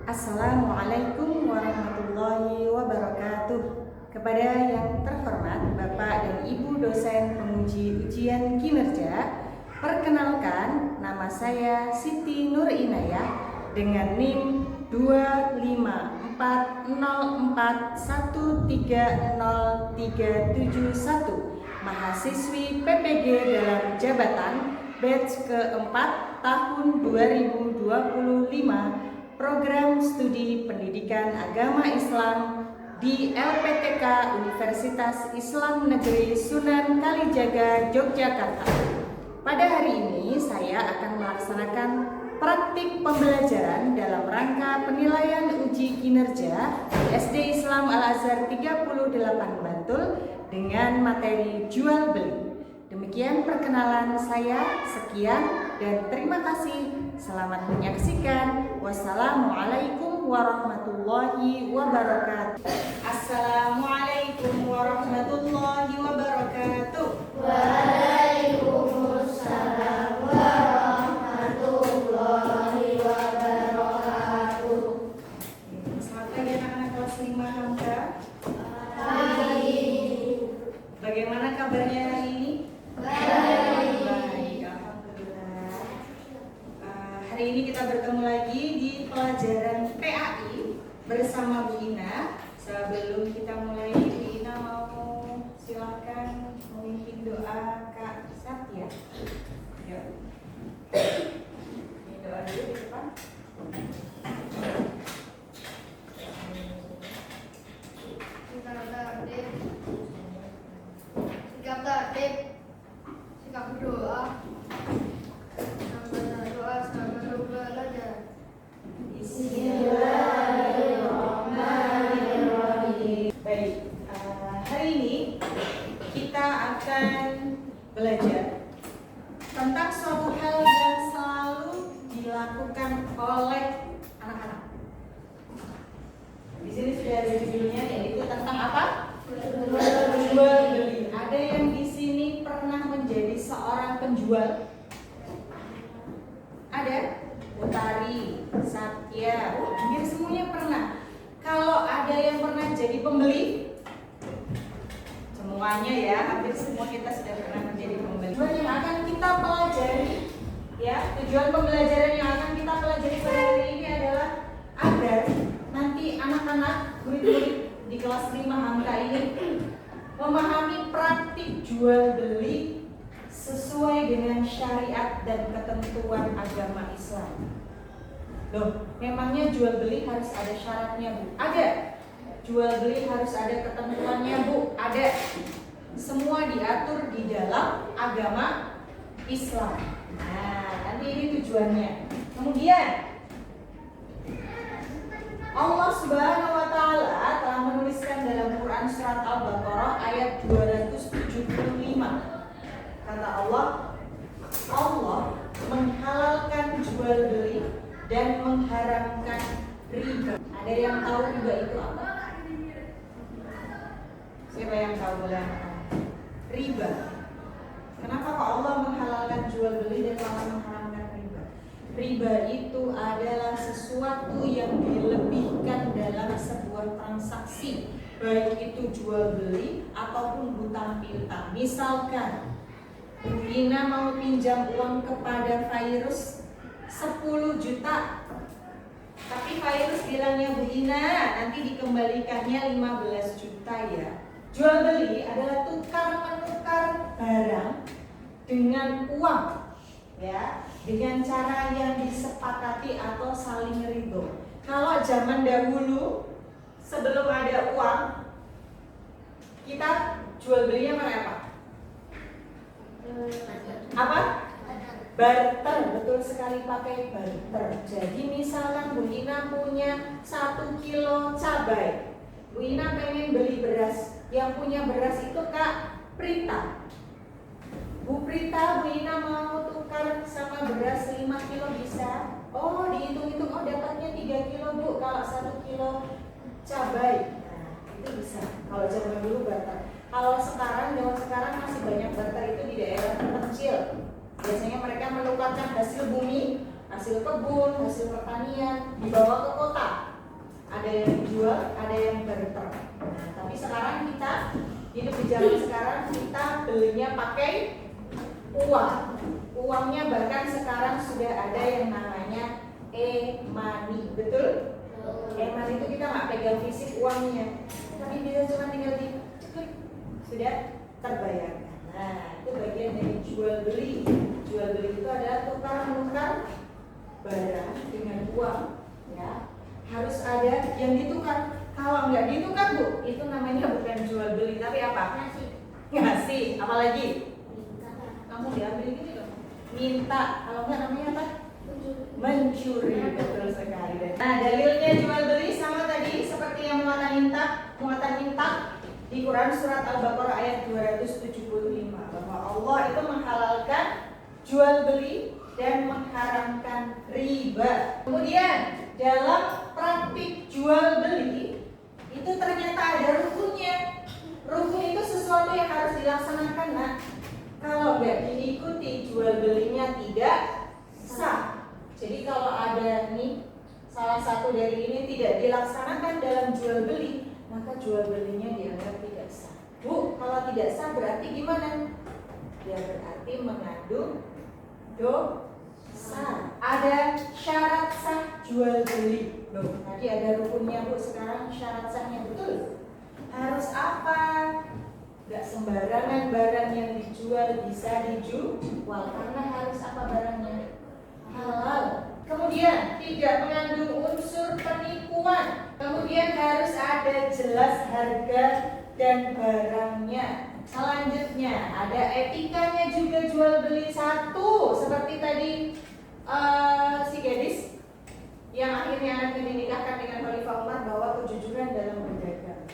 Assalamualaikum warahmatullahi wabarakatuh. Kepada yang terhormat Bapak dan Ibu dosen penguji ujian kinerja, perkenalkan nama saya Siti Nur Inayah dengan NIM 25404130371, mahasiswi PPG dalam jabatan batch keempat tahun 2025, program studi pendidikan agama Islam di LPTK Universitas Islam Negeri Sunan Kalijaga, Yogyakarta. Pada hari ini saya akan melaksanakan praktik pembelajaran dalam rangka penilaian uji kinerja di SD Islam Al-Azhar 38 Bantul dengan materi jual beli. Demikian perkenalan saya, sekian dan terima kasih. Selamat menyaksikan. Wassalamualaikum warahmatullahi wabarakatuh. Assalamualaikum warahmatullahi wabarakatuh. Waalaikumsalam warahmatullahi wabarakatuh. Selamat pagi anak-anak kelas 5 Hamka. Pagi. Bagaimana kabarnya hari ini? Baik. Baik, alhamdulillah. Hari ini kita bertemu lagi di pelajaran PAI bersama Bu Ina. Sebelum kita mulai, Bu Ina mau silakan memimpin doa Kak Satya. Yuk. Ini doa dulu di depan. Sikap tertib, sikap berdoa, membaca doa sambil belajar. Bismillahirrahmanirrahim. Baik, hari ini kita akan belajar tentang suatu hal yang selalu dilakukan oleh anak-anak. Di sini sudah ada judulnya, yaitu tentang apa? Jual beli. Ada yang di sini pernah menjadi seorang penjual? Ada? Utari, Satya, hampir semuanya pernah. Kalau ada yang pernah jadi pembeli? Semuanya ya, hampir semua kita sudah pernah menjadi pembeli. Tujuan yang akan kita pelajari, ya, tujuan pembelajaran yang akan kita pelajari pada hari ini adalah agar nanti anak-anak, murid-murid di kelas 5 Hamka ini memahami praktik jual beli sesuai dengan syariat dan ketentuan agama Islam. Loh, memangnya jual beli harus ada syaratnya, Bu? Ada. Jual beli harus ada ketentuannya, Bu? Ada. Semua diatur di dalam agama Islam. Nah, nanti ini tujuannya. Kemudian Allah Subhanahu wa Ta'ala telah menuliskan dalam Quran surat Al-Baqarah ayat 275. Kata Allah menghalalkan jual beli dan mengharamkan riba. Ada yang tahu riba itu apa? Siapa yang tahu, boleh angkat? Riba. Kenapa kok Allah menghalalkan jual beli dan malah mengharamkan riba? Riba itu adalah sesuatu yang dilebihkan dalam sebuah transaksi, baik itu jual beli ataupun hutang piutang. Misalkan Bu Ina mau pinjam uang kepada Virus 10 juta, tapi Virus bilangnya, Bu Ina nanti dikembalikannya 15 juta ya. Jual beli adalah tukar menukar barang dengan uang, ya, dengan cara yang disepakati atau saling ridho. Kalau zaman dahulu sebelum ada uang, kita jual belinya pakai apa? Apa? Barter, betul sekali, pakai barter. Jadi misalkan Bu Ina punya 1 kilo cabai, Bu Ina pengen beli beras, yang punya beras itu Kak Prita. Bu Prita, Bu Ina mau tukar sama beras 5 kilo bisa? Oh, dihitung-hitung, oh dapatnya 3 kilo Bu kalau 1 kilo cabai. Nah, itu bisa. Kalau zaman dulu barter. Kalau sekarang, zaman sekarang masih banyak barter itu di daerah terpencil. Biasanya mereka menukarkan hasil bumi, hasil kebun, hasil pertanian dibawa ke kota. ada yang jual, ada yang barter. Nah, tapi sekarang kita hidup di zaman sekarang kita belinya pakai uang. Uangnya bahkan sekarang sudah ada yang namanya e-money, betul? E-money itu kita nggak pegang fisik uangnya, tapi bisa cuma tinggal di klik, sudah terbayarkan. Nah, itu bagian dari jual beli. Jual beli itu adalah tukar menukar barang dengan uang, ya. Harus ada yang ditukar. Kalau nggak ditukar, Bu, itu namanya bukan jual beli, tapi apa? Ngasih. Apalagi? Kamu diambil gini loh. Minta. Kalau nggak namanya apa? Mencuri. Betul sekali. Nah, dalilnya jual beli sama tadi seperti yang muatan minta di Quran surat Al-Baqarah ayat 275 bahwa Allah itu menghalalkan jual beli dan mengharamkan riba. Kemudian dalam praktik jual beli itu ternyata ada rukunnya. Rukun itu sesuatu yang harus dilaksanakan. Nah, kalau nggak diikuti jual belinya tidak sah. Jadi kalau ada nih salah satu dari ini tidak dilaksanakan dalam jual beli, maka jual belinya dianggap tidak sah. Bu, kalau tidak sah berarti gimana? Ya berarti mengandung dosa. Ada syarat sah jual beli. Loh, tadi ada rukunnya Bu, sekarang syarat sahnya betul. Harus apa? Gak sembarangan barang yang dijual bisa dijual, karena harus apa barangnya? Halal. Kemudian tidak mengandung unsur penipuan. Kemudian harus ada jelas harga dan barangnya. Selanjutnya ada etikanya juga jual beli. Satu, seperti tadi si gadis yang akhirnya anaknya dinikahkan dengan Khalifah Umar, bahwa kejujuran dalam berdagang.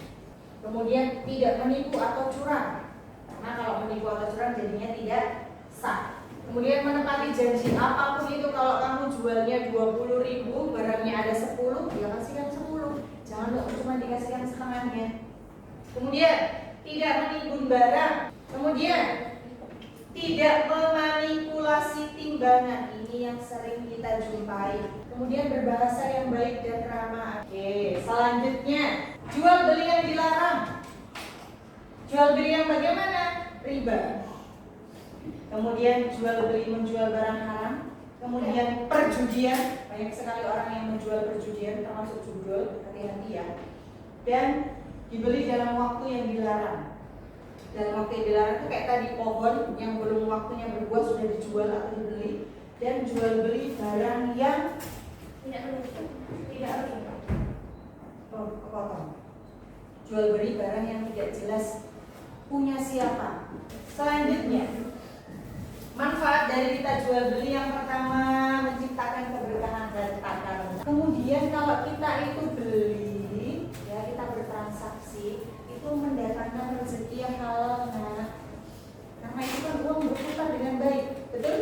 Kemudian tidak menipu atau curang, karena kalau menipu atau curang jadinya tidak sah. Kemudian menepati janji apapun itu. Kalau kamu jualnya 20.000, barangnya ada 10, ya kasihkan 10. Jangan cuma dikasihkan setengahnya. Kemudian tidak menimbun barang. Kemudian tidak memanipulasi timbangan. Ini yang sering kita jumpai. Kemudian berbahasa yang baik dan ramah. Oke, selanjutnya jual beli yang dilarang. Jual beli yang bagaimana? Riba. Kemudian jual beli menjual barang haram. Kemudian perjudian. Banyak sekali orang yang menjual perjudian, termasuk judul, hati-hati ya. Dan dibeli dalam waktu yang dilarang. Dalam waktu yang dilarang itu kayak tadi pohon yang belum waktunya berbuah sudah dijual atau dibeli. Dan jual beli barang yang tidak kepotong. Jual beli barang yang tidak jelas punya siapa. Selanjutnya, manfaat dari kita jual beli yang pertama menciptakan keberkahan dan tata. Kemudian kalau kita itu beli, ya kita bertransaksi, itu mendatangkan rezeki yang halal. Nah, karena itu kan uang berputar dengan baik, betul?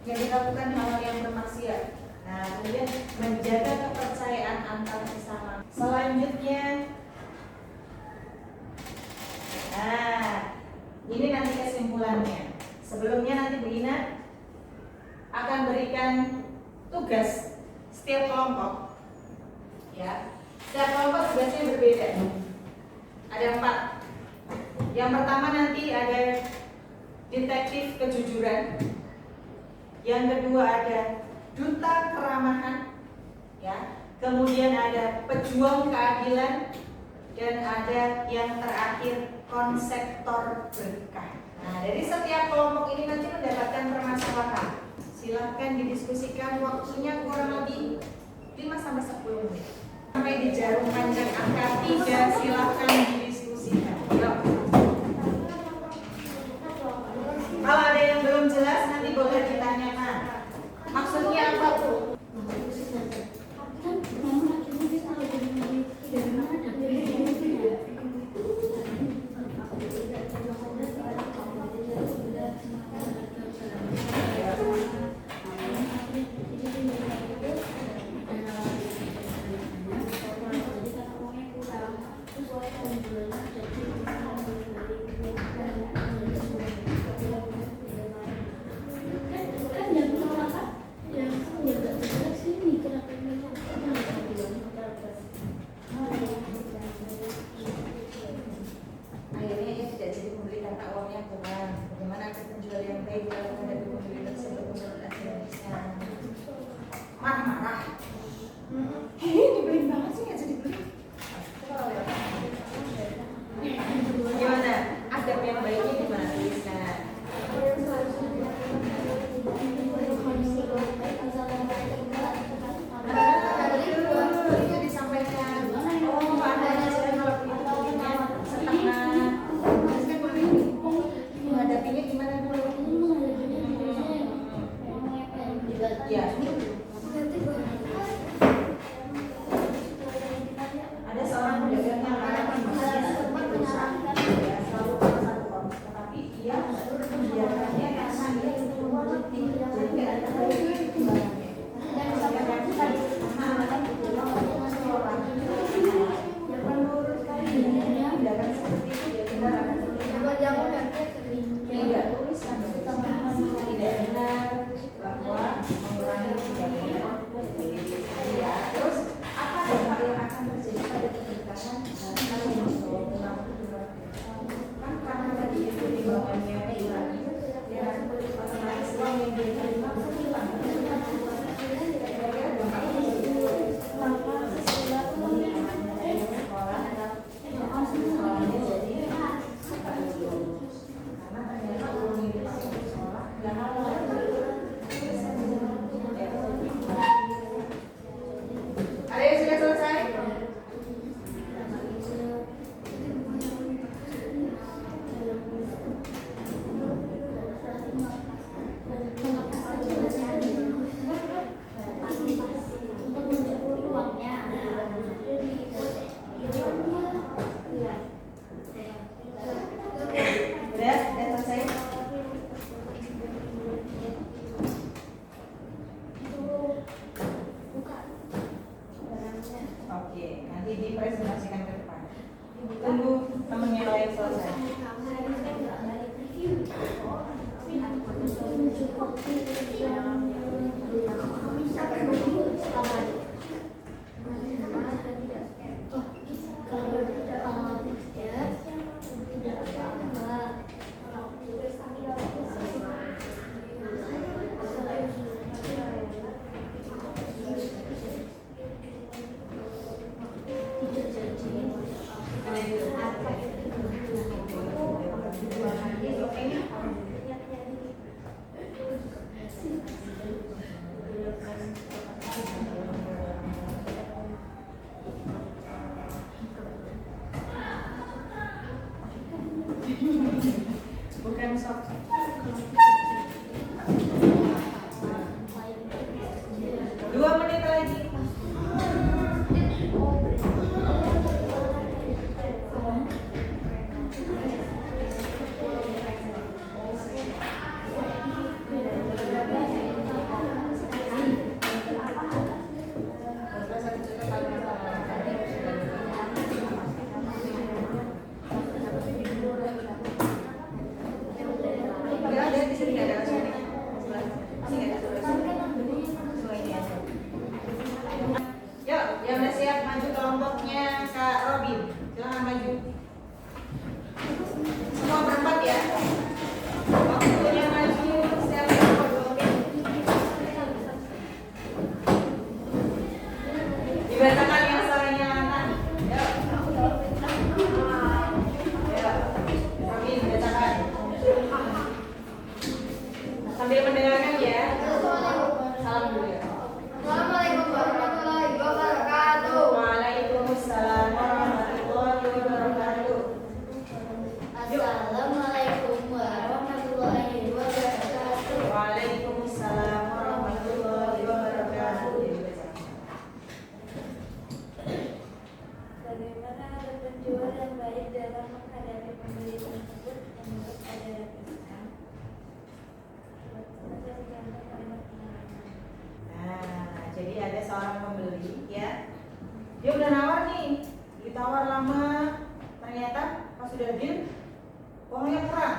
Yang dilakukan hal yang bermaksiat. Nah, kemudian menjaga kepercayaan antar sesama. Selanjutnya, nah ini nanti kesimpulannya. Sebelumnya nanti Bu Ina akan berikan tugas setiap kelompok, ya. Setiap kelompok tugasnya berbeda. Ada 4. Yang pertama nanti ada detektif kejujuran. Yang kedua ada duta keramahan, ya. Kemudian ada pejuang keadilan, dan ada yang terakhir konseptor berkah. Nah, dari setiap kelompok ini nanti mendapatkan permasalahan. Silahkan didiskusikan, waktunya kurang lebih 5-10 menit. Sampai di jarum panjang angka 3, silahkan didiskusikan. Yuk. Kalau ada yang belum jelas nanti boleh ditanyakan. Maksudnya apa tuh? Oke, nanti dipresentasikan ke depan. Tunggu temennya lain selesai. Bukan sok. 2 menit lagi. Yuk, yang udah siap maju kelompoknya Kak Robin. Silahkan maju. Semua berempat ya. Waktunya maju, siap dibacakan yang suaranya lantang. Yuk. Yuk, Robin, bacakan. Sambil mendengarkan ya. Salam dulu ya. Assalamualaikum warahmatullahi wabarakatuh. Waalaikumsalam warahmatullahi wabarakatuh. Assalamualaikum warahmatullahi wabarakatuh. Waalaikumsalam warahmatullahi wabarakatuh. Bagaimana ada penjual yang baik dalam menghadapi pembeli tersebut menurut ajaran Islam? Nah, jadi ada seorang pembeli ya. Dia udah nawar nih, ditawar lama, ternyata pas sudah deal, uangnya kurang.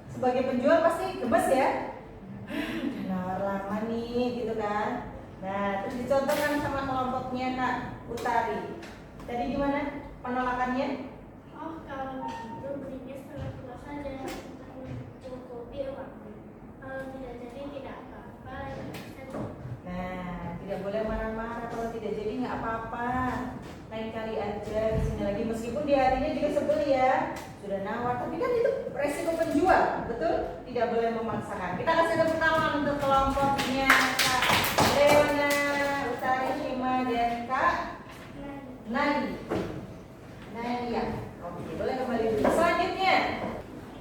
Sebagai penjual pasti gemes ya. Udah nawar lama nih, gitu kan. Nah, terus dicontohkan sama kelompoknya Kak Utari. Tadi gimana penolakannya? Oh, kalau begitu belinya setelah pulang saja mencukupi uangnya. Kalau tidak jadi tidak apa-apa. Nah, tidak boleh marah-marah kalau tidak jadi nggak apa-apa. Lain kali aja di sini lagi meskipun di hatinya juga sebel ya. Sudah nawar, tapi kan itu resiko penjual, betul? Tidak boleh memaksakan. Kita kasih tepuk tangan untuk kelompoknya Kak Leona, Utari, Shima, dan Kak Nani. Naya. Oke, boleh kembali dulu. Selanjutnya.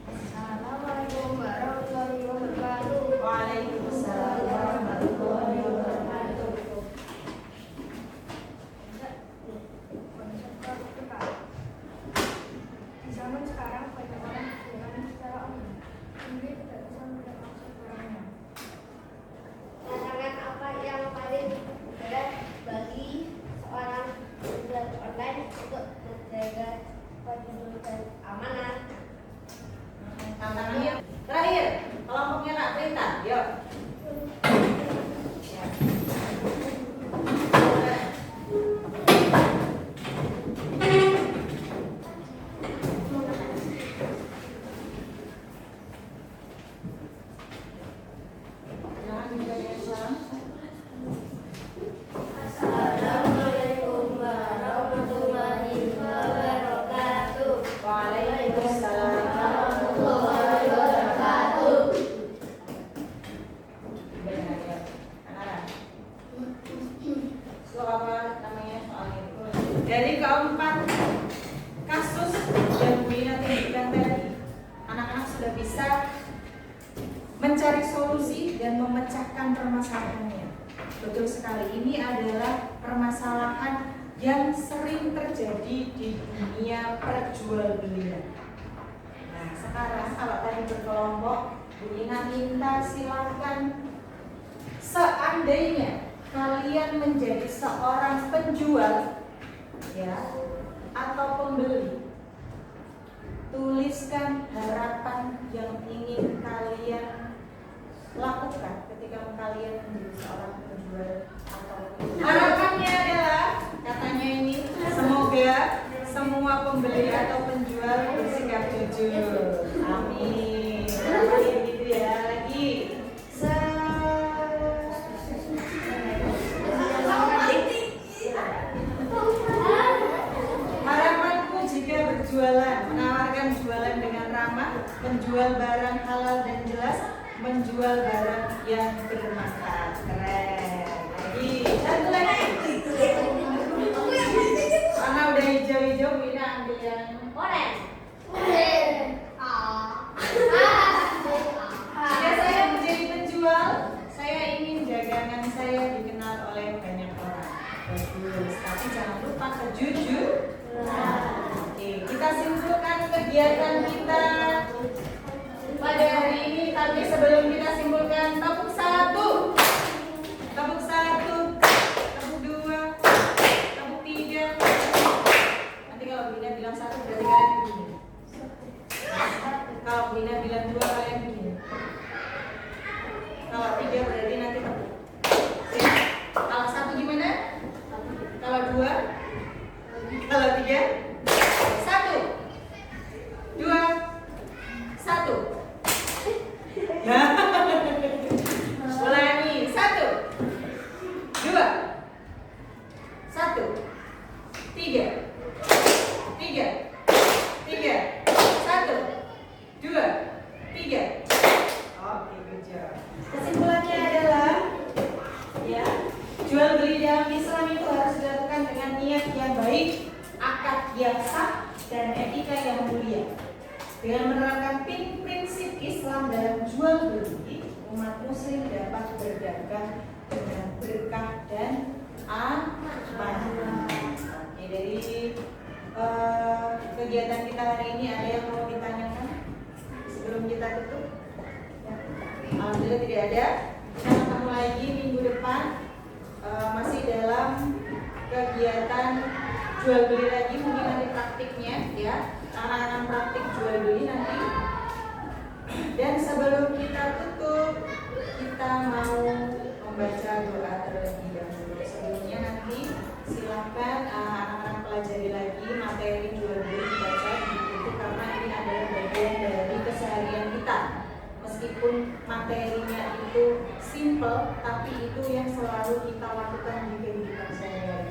Assalamualaikum warahmatullahi wabarakatuh. Waalaikumsalam warahmatullahi wabarakatuh. Di zaman sekarang banyak orang berjualan secara online. Ini tidak bisa mendapat barangnya. Tantangan apa yang paling berat bagi seorang penjual online untuk menjaga kejujuran dan amanah? Tantangannya terakhir, kelompoknya Kak Prita, yuk. Ya. Jangan dijaga salam. Assalamualaikum warahmatullahi wabarakatuh. Waalaikumsalam. Warahmatullahi wabarakatuh. Benar ya. Anak-anak. Soal apa namanya soal itu? Dari keempat kasus yang Bu Ina tunjukkan tadi, anak-anak sudah bisa mencari solusi dan memecahkan permasalahannya. Betul sekali, ini adalah permasalahan yang sering terjadi di dunia perjualbelian. Nah, sekarang kalau tadi berkelompok, Bu Ina minta silakan seandainya kalian menjadi seorang penjual penjual ya atau pembeli, tuliskan harapan yang ingin kalian lakukan ketika kalian menjadi seorang penjual atau pembeli. Harapannya adalah katanya ini semoga semua pembeli atau penjual bersikap jujur. Amin. Harapannya gitu ya. Lagi. Harapanku jika berjualan, menawarkan jualan dengan ramah, menjual barang halal dan jelas, menjual barang yang bermanfaat. Keren. Lagi. Satu lagi. Karena udah hijau-hijau, Mina ambil yang Orange. jika saya menjadi penjual, saya ingin dagangan saya dikenal oleh banyak orang. Bagus, tapi jangan lupa kejujuran. Oke, kita simpulkan kegiatan kita pada hari ini. Tapi sebelum kita simpulkan, tepuk satu, tepuk dua, tepuk tiga. Nanti kalau Bina bilang satu berarti kalian begini. Kalau Bina bilang dua kalian begini. Kalau tiga berarti nanti tepuk. Ya. Kalau satu gimana? Kalau dua? Kalau tiga? Satu, dua, satu. Ulangi. Satu, dua, satu, tiga, satu, dua, tiga. Oke, good job. Kesimpulannya adalah ya, jual beli dalam Islam itu harus dilakukan dengan niat yang baik, akad yang sah, dan etika yang mulia. Dengan menerapkan prinsip Islam dalam jual beli, umat muslim dapat berdagang dengan berkah dan amanah. Oke, dari kegiatan kita hari ini ada yang mau ditanyakan sebelum kita tutup? Ya. Alhamdulillah tidak ada. Kita ketemu lagi minggu depan, masih dalam kegiatan jual beli lagi, mungkin nanti praktiknya ya, anak-anak praktik jual beli nanti. Dan sebelum kita tutup, kita mau membaca doa terlebih dahulu. Sebelumnya nanti silakan anak-anak pelajari lagi materi jual beli, dibaca di buku karena ini adalah bagian dari keseharian kita. Meskipun materinya itu simple, tapi itu yang selalu kita lakukan di kehidupan sehari-hari.